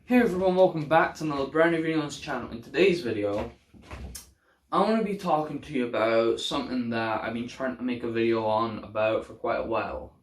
Hey everyone, welcome back to another brand new video on this channel. In today's video, I want to be talking to you about something that I've been trying to make a video on about for quite a while.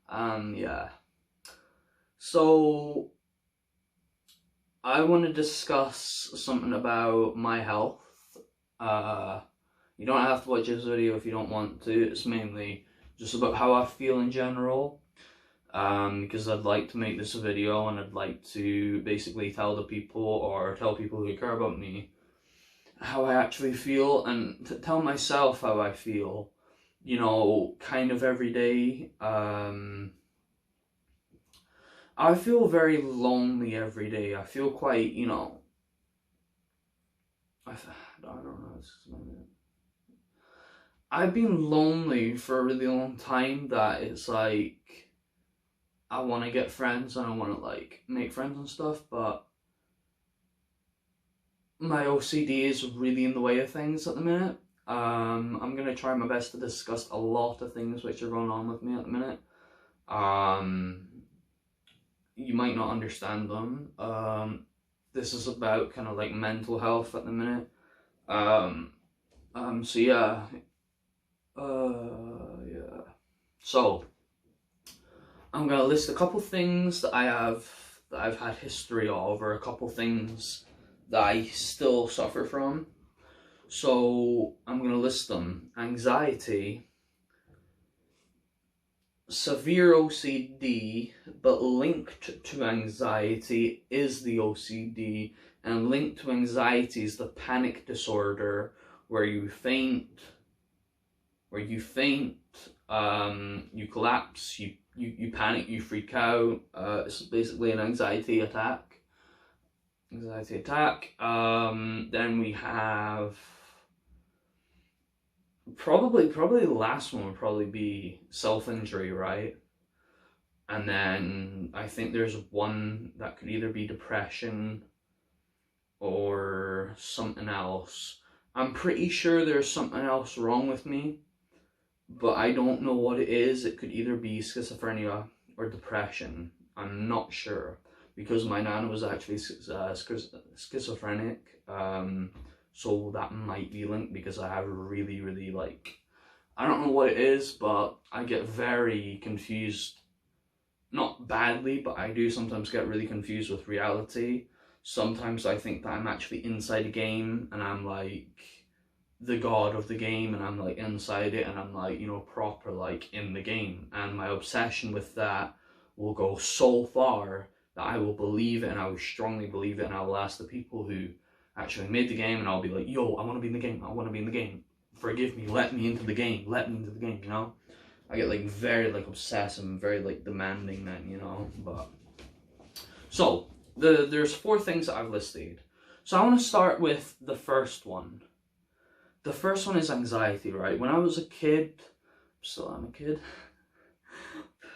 Yeah. So, I want to discuss something about my health. You don't have to watch this video if you don't want to. It's mainly just about how I feel in general. Because I'd like to make this a video and I'd like to basically tell people who care about me how I actually feel and to tell myself how I feel, you know, kind of every day. I feel very lonely every day. I feel quite, you know, I don't know. I've been lonely for a really long time that it's like, I want to get friends and I want to like make friends and stuff, but my OCD is really in the way of things at the minute. I'm going to try my best to discuss a lot of things which are going on with me at the minute. You might not understand them. This is about kind of like mental health at the minute. So yeah. Yeah. So, I'm going to list a couple things that I've had history of, or a couple things that I still suffer from. So I'm going to list them. Anxiety, severe OCD, but linked to anxiety is the OCD, and linked to anxiety is the panic disorder where you faint, you collapse, you panic, you freak out. It's basically an anxiety attack. Then we have probably the last one would probably be self-injury, right? And then I think there's one that could either be depression or something else. I'm pretty sure there's something else wrong with me, but I don't know what it is. It could either be schizophrenia or depression. I'm not sure, because my nana was actually schizophrenic, so that might be linked, because I have really like, I don't know what it is, but I get very confused. Not badly, but I do sometimes get really confused with reality. Sometimes I think that I'm actually inside a game and I'm like the god of the game, and I'm like inside it, and I'm like, you know, proper like in the game, and my obsession with that will go so far that I will believe it, and I will strongly believe it, and I will ask the people who actually made the game, and I'll be like, yo, I want to be in the game, I want to be in the game, forgive me, let me into the game, you know. I get like very like obsessive and very like demanding then, you know. But so there's 4 things that I've listed. So I want to start with the first one. The first one is anxiety, right? When I was a kid, still am a kid,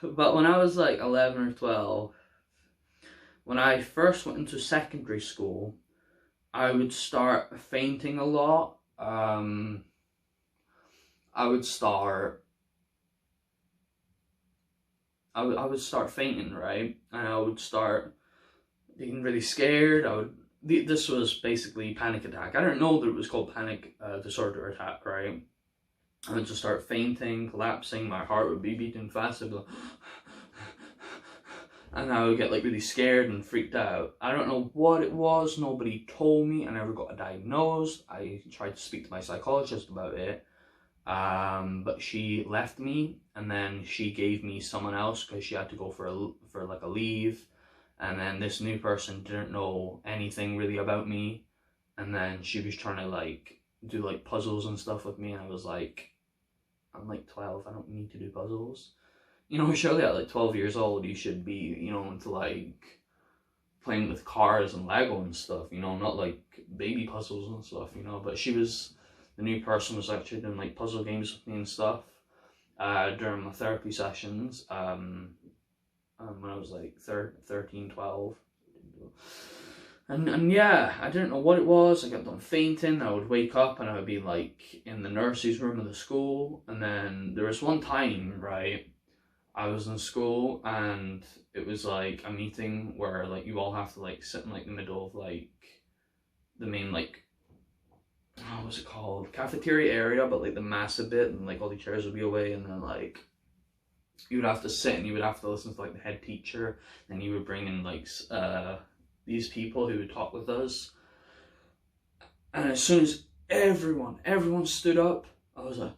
but when I was like 11 or 12, when I first went into secondary school, I would start fainting a lot. I would start fainting, right? And I would start being really scared. This was basically panic attack. I didn't know that it was called panic disorder attack, right? I would just start fainting, collapsing, my heart would be beating fast, I'd be like, and I would get like really scared and freaked out. I don't know what it was, nobody told me, I never got diagnosed. I tried to speak to my psychologist about it, but she left me, and then she gave me someone else because she had to go for like a leave. And then this new person didn't know anything really about me, and then she was trying to like do like puzzles and stuff with me, and I was like, I'm like 12, I don't need to do puzzles. You know, surely at like 12 years old you should be, you know, into like playing with cars and Lego and stuff, you know, not like baby puzzles and stuff, you know. But the new person was actually doing like puzzle games with me and stuff during my therapy sessions. When I was like 13, 12. And yeah, I didn't know what it was. I kept on fainting. I would wake up and I would be like in the nurse's room of the school. And then there was one time, right, I was in school and it was like a meeting where like you all have to like sit in like the middle of like the main like, oh, what's it called, cafeteria area, but like the massive bit, and like all the chairs would be away, and then like you would have to sit and you would have to listen to like the head teacher, and you would bring in like these people who would talk with us. And as soon as everyone stood up, I was like,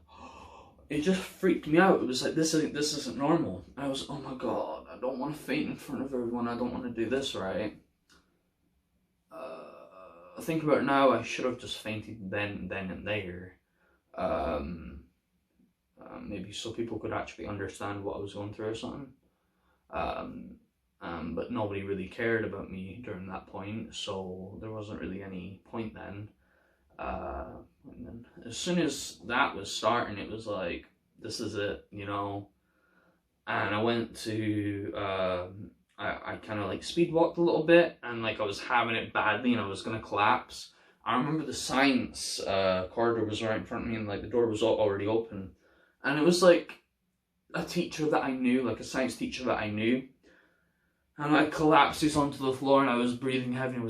it just freaked me out. It was like, this isn't normal. I was, oh my god, I don't want to faint in front of everyone. I don't want to do this, right? I think about it now, I should have just fainted then and there. Maybe so people could actually understand what I was going through or something. But nobody really cared about me during that point, so there wasn't really any point then. And then as soon as that was starting, it was like, this is it, you know. And I went to I kind of like speed walked a little bit, and like I was having it badly and I was gonna collapse. I remember the science corridor was right in front of me, and like the door was already open, and it was like a teacher that I knew, like a science teacher that I knew, and I collapses onto the floor and I was breathing heavy, and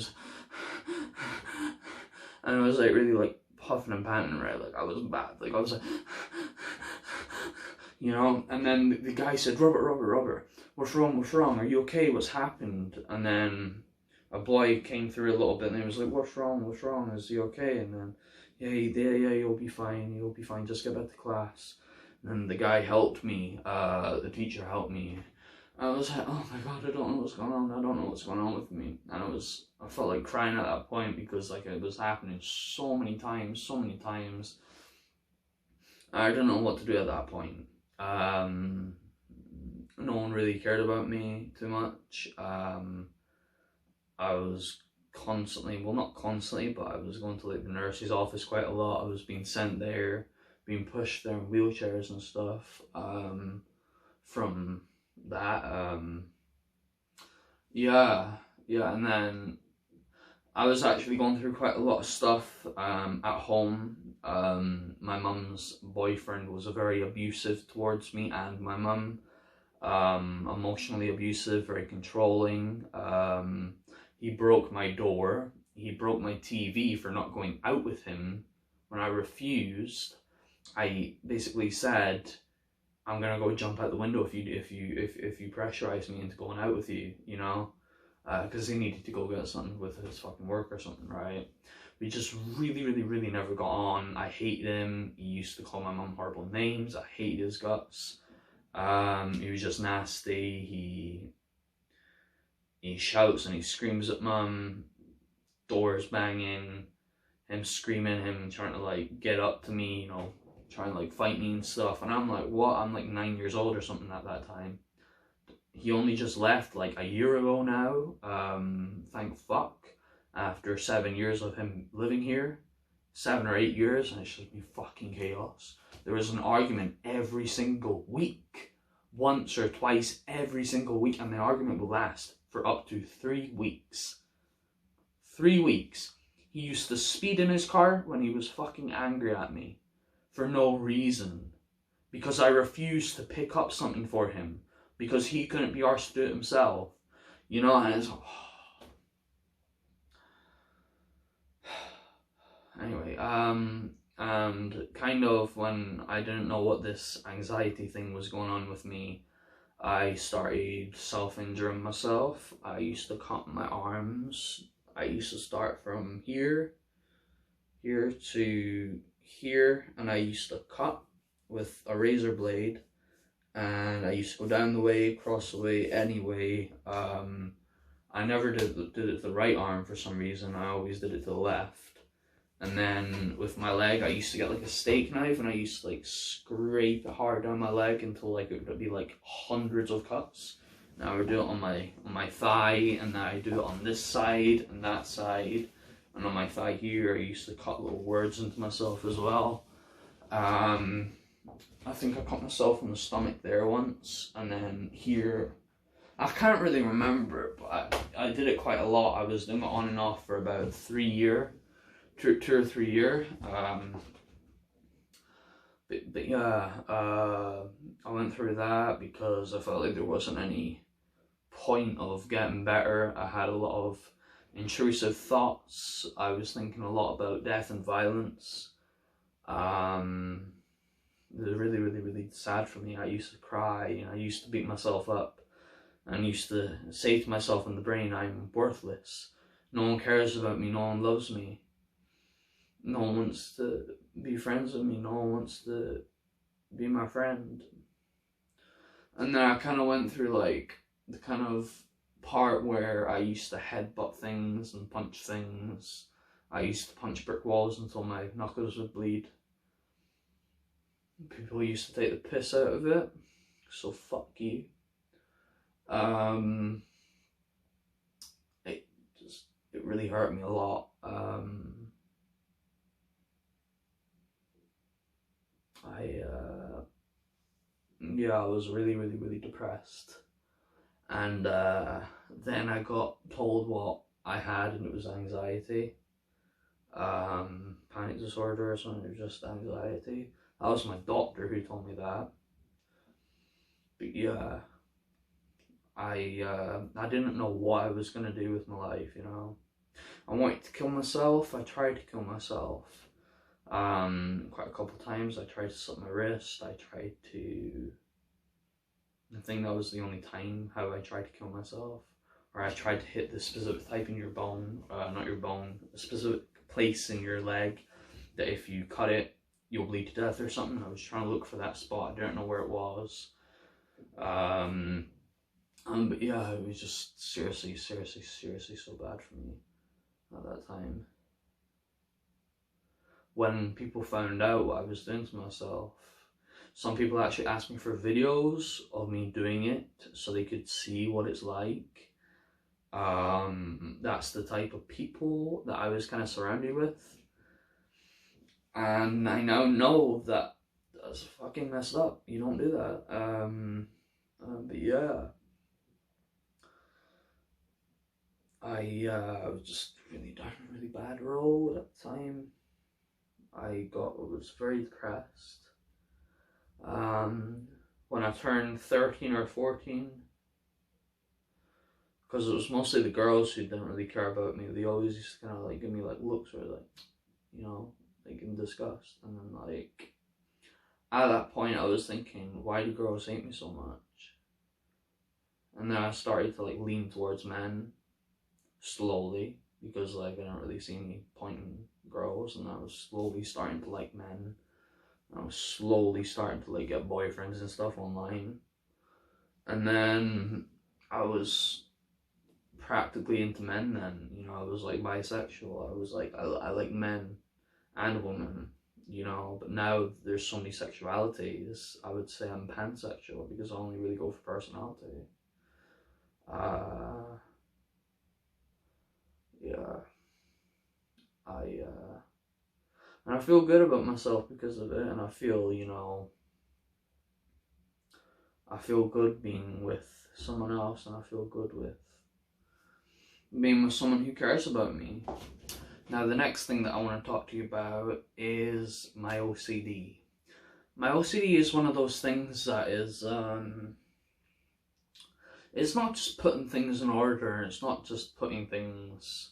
I was like really like puffing and panting, right? Like I was bad, like I was like, you know. And then the guy said, Robert, what's wrong, are you okay, what's happened? And then a boy came through a little bit and he was like, what's wrong, is he okay? And then yeah, you'll be fine, just get back to class. And then the guy helped me, the teacher helped me. I was like, oh my god, I don't know what's going on with me. And I felt like crying at that point, because like it was happening so many times. I didn't know what to do at that point. No one really cared about me too much. I was constantly, well not constantly, but I was going to like the nurse's office quite a lot. I was being sent there, being pushed there in wheelchairs and stuff. From that, yeah, and then I was actually going through quite a lot of stuff at home. My mum's boyfriend was very abusive towards me and my mum, emotionally abusive, very controlling. He broke my door, he broke my TV for not going out with him. When I refused, I basically said, I'm gonna go jump out the window if you pressurize me into going out with you, you know, because he needed to go get something with his fucking work or something, right? We just really never got on. I hated him. He used to call my mum horrible names. I hated his guts. He was just nasty. He shouts and he screams at mum. Doors banging, him screaming, him trying to like get up to me, you know, trying to like fight me and stuff. And I'm like, what? I'm like 9 years old or something at that time. He only just left like a year ago now, thank fuck, after 7 years of him living here. 7 or 8 years, and it's just been fucking chaos. There was an argument every single week, once or twice every single week, and the argument will last for up to 3 weeks. 3 weeks. He used to speed in his car when he was fucking angry at me for no reason, because I refused to pick up something for him, because he couldn't be arsed to do it himself, you know. And it's anyway, and kind of when I didn't know what this anxiety thing was going on with me, I started self-injuring myself. I used to cut my arms. I used to start from here to here, and I used to cut with a razor blade, and I used to go down the way, cross the way, any way. I never did it to the right arm for some reason. I always did it to the left. And then with my leg, I used to get like a steak knife, and I used to like scrape it hard down my leg until like it would be like hundreds of cuts. Now I would do it on my thigh, and then I do it on this side and that side, and on my thigh here I used to cut little words into myself as well. I think I cut myself on the stomach there once, and then here, I can't really remember, but I did it quite a lot. I was doing it on and off for about 2 or 3 years. But yeah, I went through that because I felt like there wasn't any point of getting better. I had a lot of intrusive thoughts. I was thinking a lot about death and violence. It was really, really, really sad for me. I used to cry, I used to beat myself up, and used to say to myself in the brain, I'm worthless. No one cares about me, no one loves me. No one wants to be friends with me, no one wants to be my friend. And then I kind of went through like the kind of part where I used to headbutt things and punch things. I used to punch brick walls until my knuckles would bleed. People used to take the piss out of it, so fuck you. It really hurt me a lot. I was really, really, really depressed. And then I got told what I had, and it was anxiety. Panic disorder or something, or just anxiety. That was my doctor who told me that. But yeah, I didn't know what I was gonna do with my life, you know. I wanted to kill myself. I tried to kill myself. Quite a couple of times. I tried to slit my wrist. I think that was the only time how I tried to kill myself. Or I tried to hit the specific type in your bone, not your bone, a specific place in your leg that if you cut it, you'll bleed to death or something. I was trying to look for that spot. I didn't know where it was. But yeah, it was just seriously so bad for me at that time. When people found out what I was doing to myself, some people actually asked me for videos of me doing it so they could see what it's like. That's the type of people that I was kind of surrounded with. And I now know that that's fucking messed up. You don't do that. But yeah. I was just really down a really bad road at the time. I was very depressed. When I turned 13 or 14, because it was mostly the girls who didn't really care about me. They always used to kind of like give me like looks or like, you know, like in disgust. And then like, at that point I was thinking, why do girls hate me so much? And then I started to like lean towards men slowly, because like I didn't really see any point in girls, and I was slowly starting to like men. I was slowly starting to like get boyfriends and stuff online. And then I was practically into men then, you know. I was like bisexual. I was like, I like men and women, you know. But now there's so many sexualities, I would say I'm pansexual because I only really go for personality. Yeah. And I feel good about myself because of it, and I feel, you know, I feel good being with someone else, and I feel good with being with someone who cares about me. Now, the next thing that I want to talk to you about is my OCD. My OCD is one of those things that is, it's not just putting things in order, it's not just putting things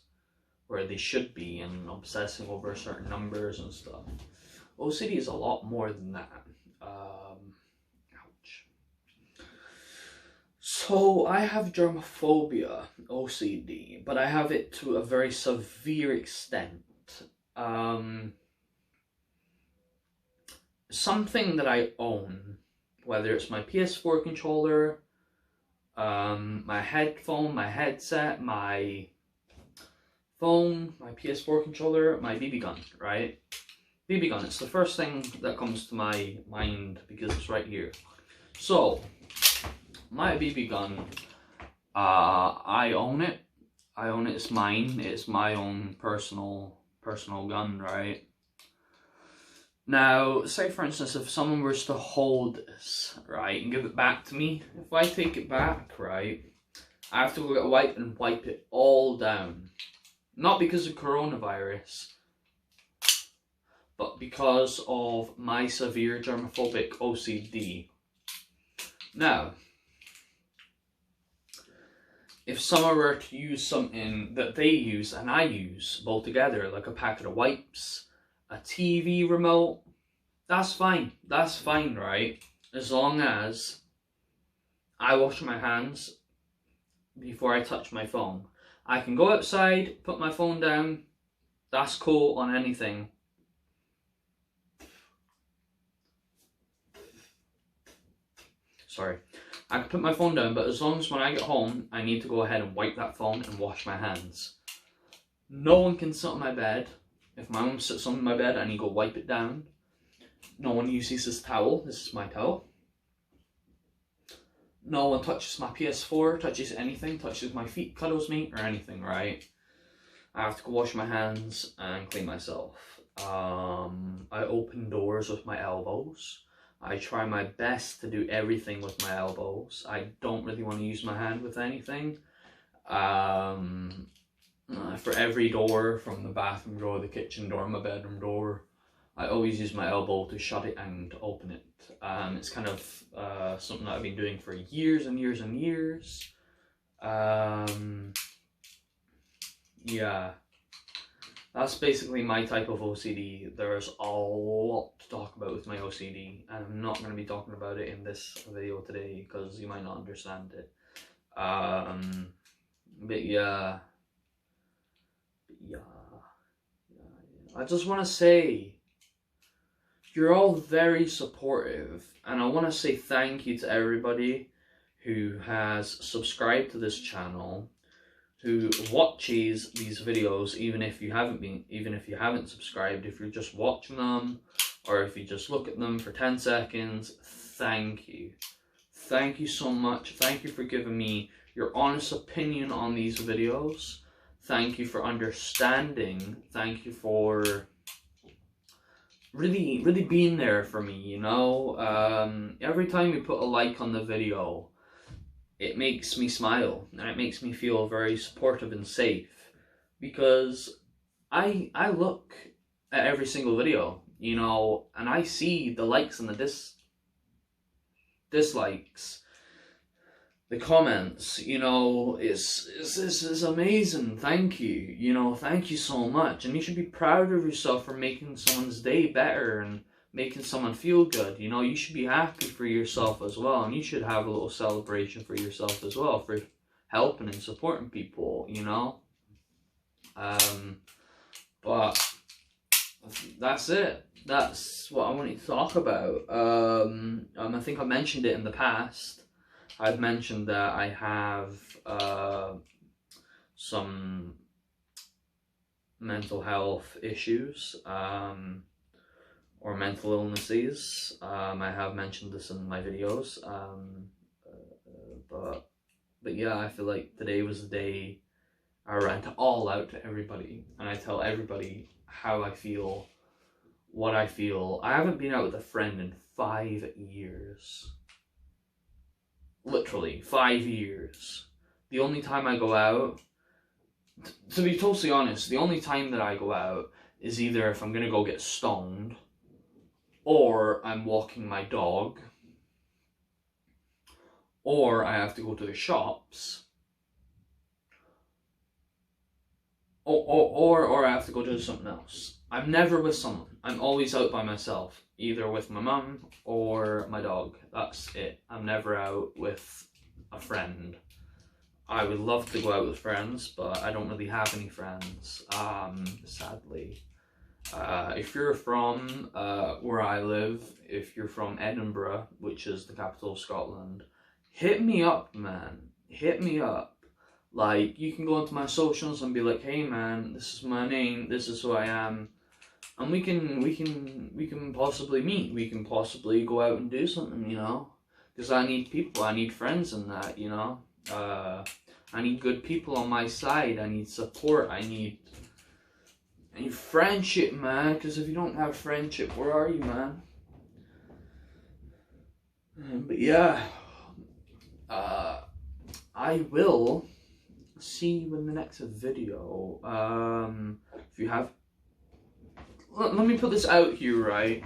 where they should be and obsessing over certain numbers and stuff. OCD is a lot more than that. Ouch. So I have germophobia, OCD, but I have it to a very severe extent. Something that I own, whether it's my PS4 controller, my headphone, my headset, my phone, my PS4 controller, my BB gun, right? BB gun, it's the first thing that comes to my mind because it's right here. So, my BB gun, I own it. It's mine. It's my own personal gun, right? Now, say for instance, if someone was to hold this, right, and give it back to me, if I take it back, right, I have to go get a wipe and wipe it all down. Not because of coronavirus, but because of my severe germophobic OCD. Now, if someone were to use something that they use and I use both together, like a packet of wipes, a TV remote, that's fine. That's fine, right? As long as I wash my hands before I touch my phone. I can go outside, put my phone down, that's cool on anything. Sorry. I can put my phone down, but as long as when I get home, I need to go ahead and wipe that phone and wash my hands. No one can sit on my bed. If my mum sits on my bed, I need to go wipe it down. No one uses this towel. This is my towel. No one touches my PS4, touches anything, touches my feet, cuddles me, or anything, right? I have to go wash my hands and clean myself. I open doors with my elbows. I try my best to do everything with my elbows. I don't really want to use my hand with anything. For every door, from the bathroom door, the kitchen door, my bedroom door, I always use my elbow to shut it and open it. It's kind of something that I've been doing for years and years and years. Yeah, that's basically my type of OCD. There's a lot to talk about with my OCD, and I'm not going to be talking about it in this video today because you might not understand it. But yeah. I just want to say, you're all very supportive, and I want to say thank you to everybody who has subscribed to this channel, who watches these videos, even if you haven't subscribed, if you're just watching them, or if you just look at them for 10 seconds, thank you. Thank you so much. Thank you for giving me your honest opinion on these videos. Thank you for understanding. Thank you for really being there for me, you know? Every time you put a like on the video, it makes me smile, and it makes me feel very supportive and safe, because I look at every single video, you know, and I see the likes and the dislikes, the comments, you know. It's amazing. Thank you, you know, thank you so much, and you should be proud of yourself for making someone's day better and making someone feel good. You know, you should be happy for yourself as well, and you should have a little celebration for yourself as well for helping and supporting people, you know. But that's it. That's what I wanted to talk about. I think I mentioned it in the past. I've mentioned that I have some mental health issues, or mental illnesses. I have mentioned this in my videos, but yeah, I feel like today was the day I rant all out to everybody, and I tell everybody how I feel, what I feel. I haven't been out with a friend in 5 years. Literally 5 years. The only time I go out, to be totally honest, the only time that I go out is either if I'm gonna go get stoned, or I'm walking my dog, or I have to go to the shops, or I have to go do something else. I'm never with someone. I'm always out by myself, either with my mum or my dog. That's it. I'm never out with a friend. I would love to go out with friends, but I don't really have any friends, sadly. If you're from where I live, if you're from Edinburgh, which is the capital of Scotland, hit me up, man. Hit me up. Like, you can go into my socials and be like, hey man, this is my name, this is who I am, and we can possibly meet. We can possibly go out and do something, you know, because I need people, I need friends in that, you know. I need good people on my side. I need support. I need friendship, man, because if you don't have friendship, where are you, man? But yeah, I will see you in the next video. If you have let me put this out here, right?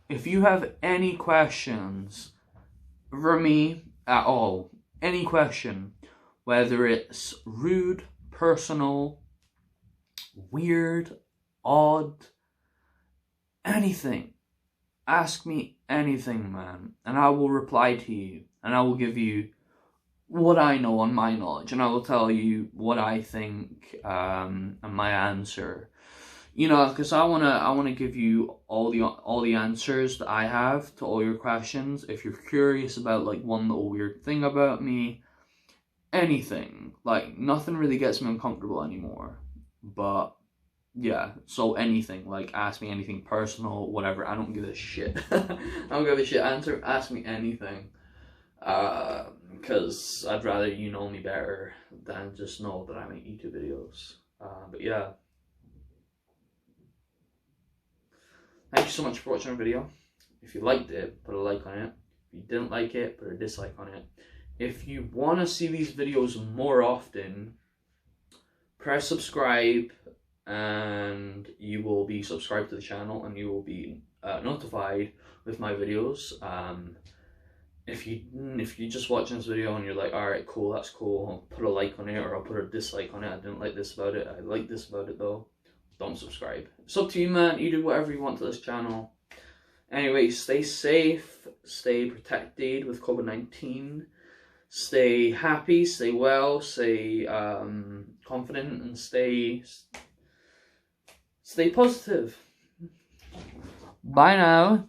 If you have any questions for me at all, any question, whether it's rude, personal, weird, odd, anything, ask me anything, man, and I will reply to you, and I will give you what I know on my knowledge, and I will tell you what I think, and my answer. You know, because I wanna give you all the answers that I have to all your questions. If you're curious about like one little weird thing about me, anything, like nothing really gets me uncomfortable anymore. But yeah, so anything, like ask me anything personal, whatever. I don't give a shit. I don't give a shit. Ask me anything. Because I'd rather you know me better than just know that I make YouTube videos. But yeah. Thank you so much for watching our video. If you liked it, put a like on it. If you didn't like it, put a dislike on it. If you want to see these videos more often, press subscribe and you will be subscribed to the channel and you will be notified with my videos. If you're just watching this video and you're like, alright, cool, that's cool, I'll put a like on it or I'll put a dislike on it. I didn't like this about it, I like this about it though. Don't subscribe. It's up to you, man. You do whatever you want to this channel. Anyway, stay safe, stay protected with COVID-19, stay happy, stay well, stay confident, and stay positive. Bye now.